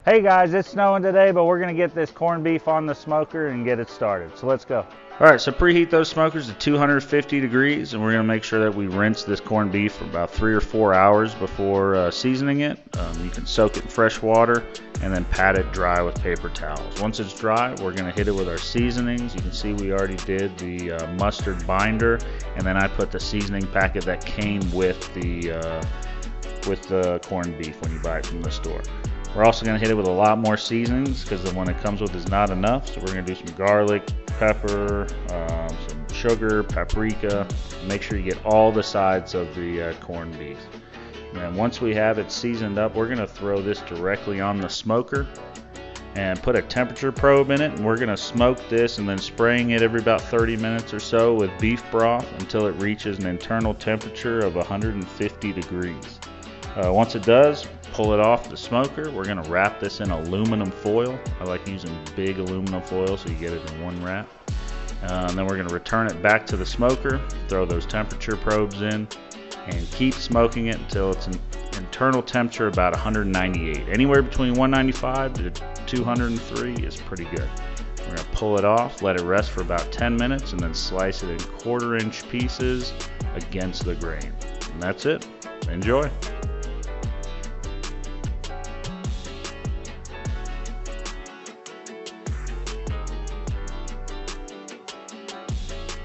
Hey guys, it's snowing today, but we're gonna get this corned beef on the smoker and get it started. So let's go. All right, so preheat those smokers to 250 degrees, and we're gonna make sure that we rinse this corned beef for about 3 or 4 hours before seasoning it. You can soak it in fresh water and then pat it dry with paper towels. Once it's dry, we're gonna hit it with our seasonings. You can see we already did the mustard binder, and then I put the seasoning packet that came with the corned beef when you buy it from the store. We're also going to hit it with a lot more seasonings because the one it comes with is not enough. So we're going to do some garlic, pepper, some sugar, paprika. Make sure you get all the sides of the corned beef. And then once we have it seasoned up, we're going to throw this directly on the smoker and put a temperature probe in it. And we're going to smoke this and then spraying it every about 30 minutes or so with beef broth until it reaches an internal temperature of 150 degrees. Once it does, pull it off the smoker. We're going to wrap this in aluminum foil. I like using big aluminum foil so you get it in one wrap. And then we're going to return it back to the smoker, throw those temperature probes in, and keep smoking it until it's an internal temperature about 198. Anywhere between 195 to 203 is pretty good. We're going to pull it off, let it rest for about 10 minutes, and then slice it in 1/4 inch pieces against the grain. And that's it. Enjoy.